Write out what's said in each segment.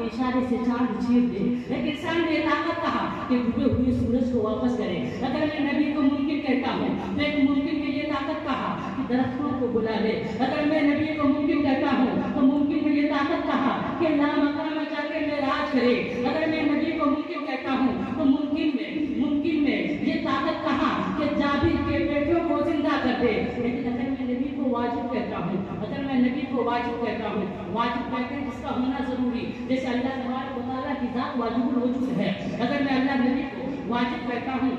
इशारे से चांद चीर दे, लेकिन इंसान ने ताकत कहा कि डूबे हुए सूरज को वापस करे। अगर मैं नबी को मुमकिन कहता हूँ तो एक मुमकिन में ये ताकत कहा कि दरख्तों को बुला ले। अगर मैं नबी को मुमकिन कहता हूँ तो मुमकिन में ये ताकत कहा कि लामकाम में जाके मेराज करे। अगर मैं नबी को मुमकिन कहता हूँ तो मुमकिन में ये ताकत कहा कि जाबिर के बेटों को जिंदा कर दे। लेकिन अगर मैं नबी को वाजिब कहता हूँ, अगर मैं नबी को वाजिब कहता हूँ, वाजिब कहते हैं जिसका होना जरूरी, जैसे अल्लाह तबारक व तआला की जात वाजिबुल वजूद है। अगर मैं अल्लाह नबी को वाजिब कहता हूँ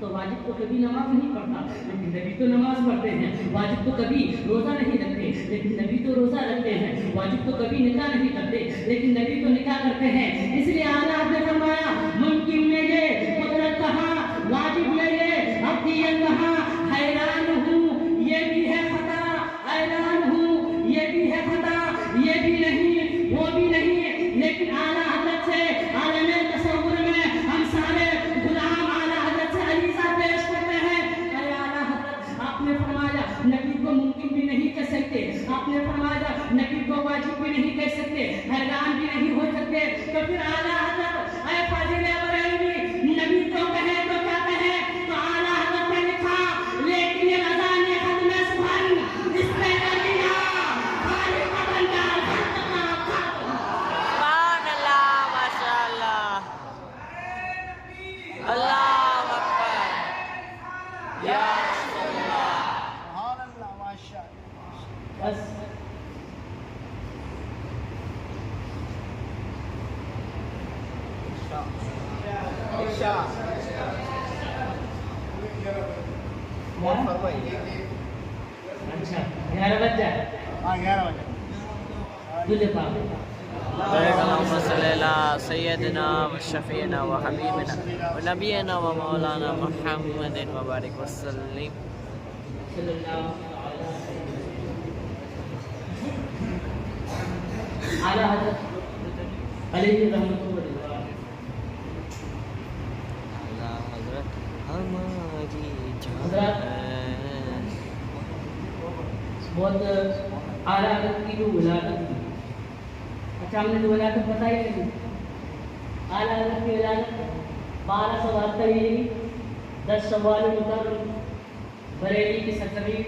तो वाजिब तो कभी नमाज नहीं पढ़ता, लेकिन नबी तो नमाज पढ़ते हैं। वाजिब तो कभी रोज़ा नहीं रखते, लेकिन नबी तो रोज़ा रखते हैं। वाजिब तो कभी निकाह नहीं करते, लेकिन नबी तो निकाह करते हैं। इसलिए आला ने फरमाया मुमकिन में ये, कुदरत कहाँ, वाजिब में ये, अब्दियत कहाँ, हैरान हूँ ये भी है खता, हैरान हूँ ये भी है खता, ये भी नहीं वो भी नहीं, लेकिन आला हज़रत से आलम तसव्वुर में हम सारे गुलाम आला हज़रत से अरीज़ा पेश करते हैं। अरे आला हज़रत, आपने फरमाया नबी को मुमकिन भी नहीं कह सकते, आपने फरमाया नबी को वाजिब भी नहीं कह सकते, हैरान भी नहीं हो सकते, तो फिर आला हज़रत ऐ फाज़िल बरेलवी नबी को कहे तो क्या कहे? तो आला हज़रत ने लिखा लेकिन ये अज़ान ये खत्म सुभान इस पे नबीना खालिक बंदा सुभान अल्लाह, माशाअल्लाह, अल्लाहु अकबर, या सुभान अल्लाह, माशाअल्लाह। बस इशा बहुत फरमाइए। अच्छा 11 बज जाए हाँ 11 बजे। दूल्हे पाक अल्लाहुम्मा सल्ली अला सय्यदिना व शफीना व हबीबिना व नबीना व मौलाना मुहम्मदिन व बारिक वसल्लिम। आला हज़रत अलैहि रहमतुल्लाह अल्लाह हज़रत हमारी हज़रत बहुत आला हज़रत की जो विलादत थी, अच्छा हमने जो विलादत बताई नहीं, आला हज़रत की विलादत 1272 हिजरी 10 शव्वाल मुतर्रम बरेली की सरजमीन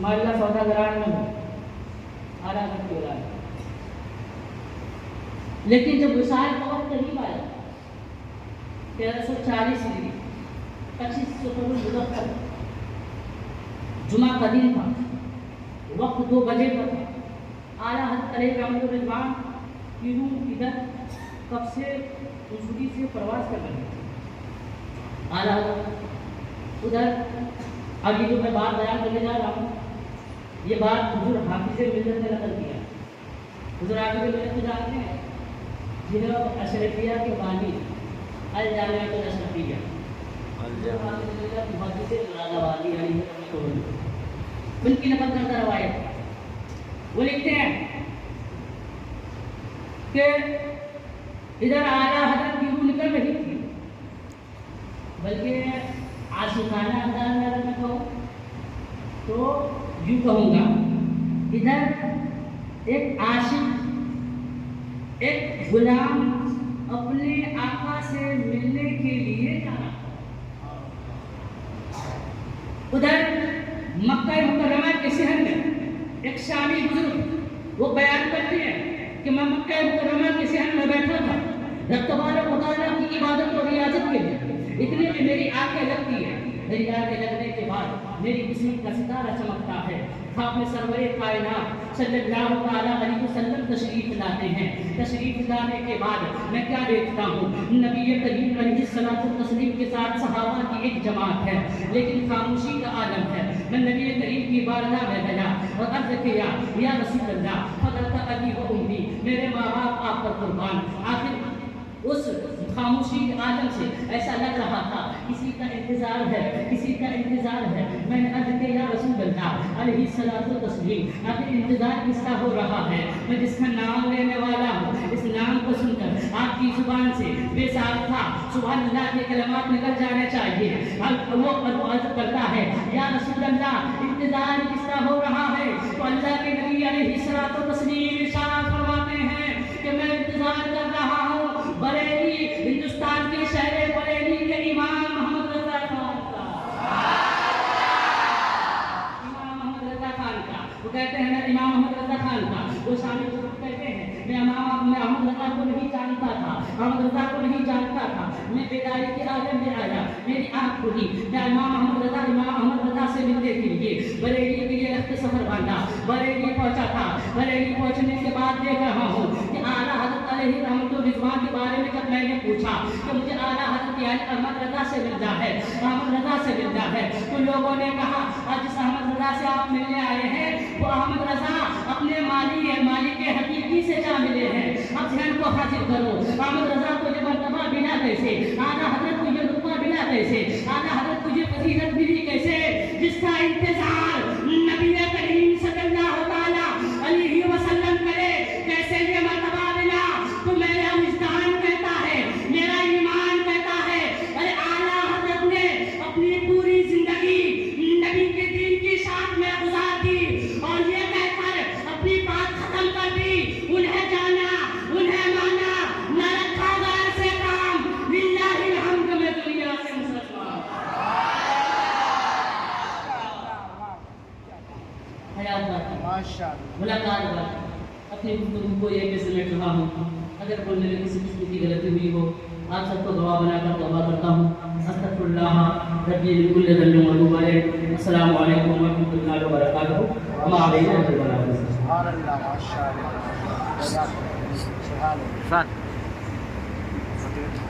माला सौदागरान में आला हज़रत की विलादत। लेकिन जब विसाल का वक्त करीब आया 1340 हिजरी 25 मुज़फ़्फ़र जुमा का दिन था, वक्त 2 बजे का था। आला हज़रत अलैहि रहमतुल्लाह की रूह इधर कब से उसूरी से प्रवास कर रहे थे। आला हज़रत उधर अभी जो मैं बात बयान करने जा रहा हूँ, ये बात हुज़ूर हाफ़िज़ मिल्लत ने नकल किया। हुज़ूर हाफ़िज़ मिल्लत को जानते हैं, जिन्हें अशरफिया के बानी अल जामिअतुल अशरफिया उनकी नकल करता रवायत, वो लिखते हैं कि इधर आला हज़रत की रूह निकल रही थी, बल्कि आशिकाना अंदाज में अगर मैं कहूँ तो यूँ कहूँगा, इधर एक आशिक एक गुलाम अपने आका से मिलने के लिए जा रहा था। उधर मक्का मुकर्रमा के शहर में एक शामी बुजुर्ग वो बयान करते हैं कि मैं मक्का मुकर्रमा के शहर में बैठा था, रब तबारक व तआला की इबादत और रियाजत के लिए। इतने में मेरी आंखें लगती है, मेरी आंखें लगने के बाद मेरी किस्मत का सितारा चमकता है। ख्वाब में सरवरे कायनात सल्लल्लाहु तआला अलैहि वसल्लम तशरीफ लाते हैं। तशरीफ लाने के बाद मैं क्या देखता हूँ, नबी करीम अलैहिस्सलातु तस्लीम के साथ सहाबा की एक जमात है, लेकिन खामोशी का आलम है। मैं नबी करीम की बारगाह में गया और अर्ज़ किया, या रसूल अल्लाह, फदलत अबी व उम्मी, मेरे माँ बाप आप पर कुर्बान। आखिर उस खामोशी के आलम से ऐसा लग रहा था किसी का इंतजार है, किसी का इंतजार है। मैंने अर्ज़ किया, या रसूल अल्लाह अलैहिस्सलातु तस्लीम, आखिर इंतजार किसका हो रहा है? मैं जिसका नाम लेने वाला हूँ, इस नाम को सुनकर आपकी जुबान से बेसार था सुभान अल्लाह के कलमात निकल जाने चाहिए। वो अर्ज़ करता है, या रसूल अल्लाह इंतजार किसका हो रहा है? तो अल्लाह के नबी अलैहिस्सलातु तस्लीम इरशाद फरमाते हैं कि मैं इंतजार कर वो शामी कहते हैं मैं अहमद रजा को नहीं जानता था, अहमद रजा को नहीं जानता था। मैं बेदारी के आलम में आया, मेरी आँख खुली, मैं इमाम अहमद रजा से मिलने के लिए बरेली के लिए रफ्त सफर बांधा। बरेली पहुंचा था। बरेली पहुंचने के बाद देख रहा हूँ कि आला हज़रत अलैहि रहमतुर रिज़वान के बारे में जब मैंने पूछा कि मुझे आला हज़रत यानी अहमद रजा से मिलना है, अहमद रजा से मिलना है, तो लोगों ने कहा आज जिस अहमद रजा से आप मिलने आए हैं वो अहमद रजा अपने मालिक हकीकी से जा मिले हैं। अब ध्यान को हासिल करो। अहमद रजा को ये मर्तबा मिला कैसे, आला हज़रत को ये रुतबा मिला कैसे, आला हज़रत को ये फजीलत मिली कैसे, जिसका इंतजार नबी करीम सल्लल्लाहु तआला अलैहि वसल्लम करे, कैसे ये मर्तबा मिला। तो मेरा विजदान कहता है, मेरा ईमान कहता है, अरे आला हज़रत ने अपनी पूरी जिंदगी नबी के दीन की शान में गुजार दी और ये कहकर अपनी बात खत्म कर दी, उन्हें जाना, उन्हें माना, न रखा गैर से काम, लिल्लाहिल हम्द में दुनिया से मुसलमान। हयात बात है, माशाअल्लाह। मुलाकात बात। अपनी गुफ्तगू को ये कैसे समेट रहा हूँ, अगर बोलने में किसी किस्म की गलती हुई हो आप सबको गवाह बनाकर तौबा करता हूँ। अस्तगफिरुल्लाह रब्बी मिन कुल्लि ज़ंबिन व अतूबु अलैह। अस्सलामु अलैकुम व रहमतुल्लाहि व बरकातुहू। वमा अलैना इल्ला अल बलाग। सुभान अल्लाह, माशाअल्लाह। सुभान अल्लाह। Fun.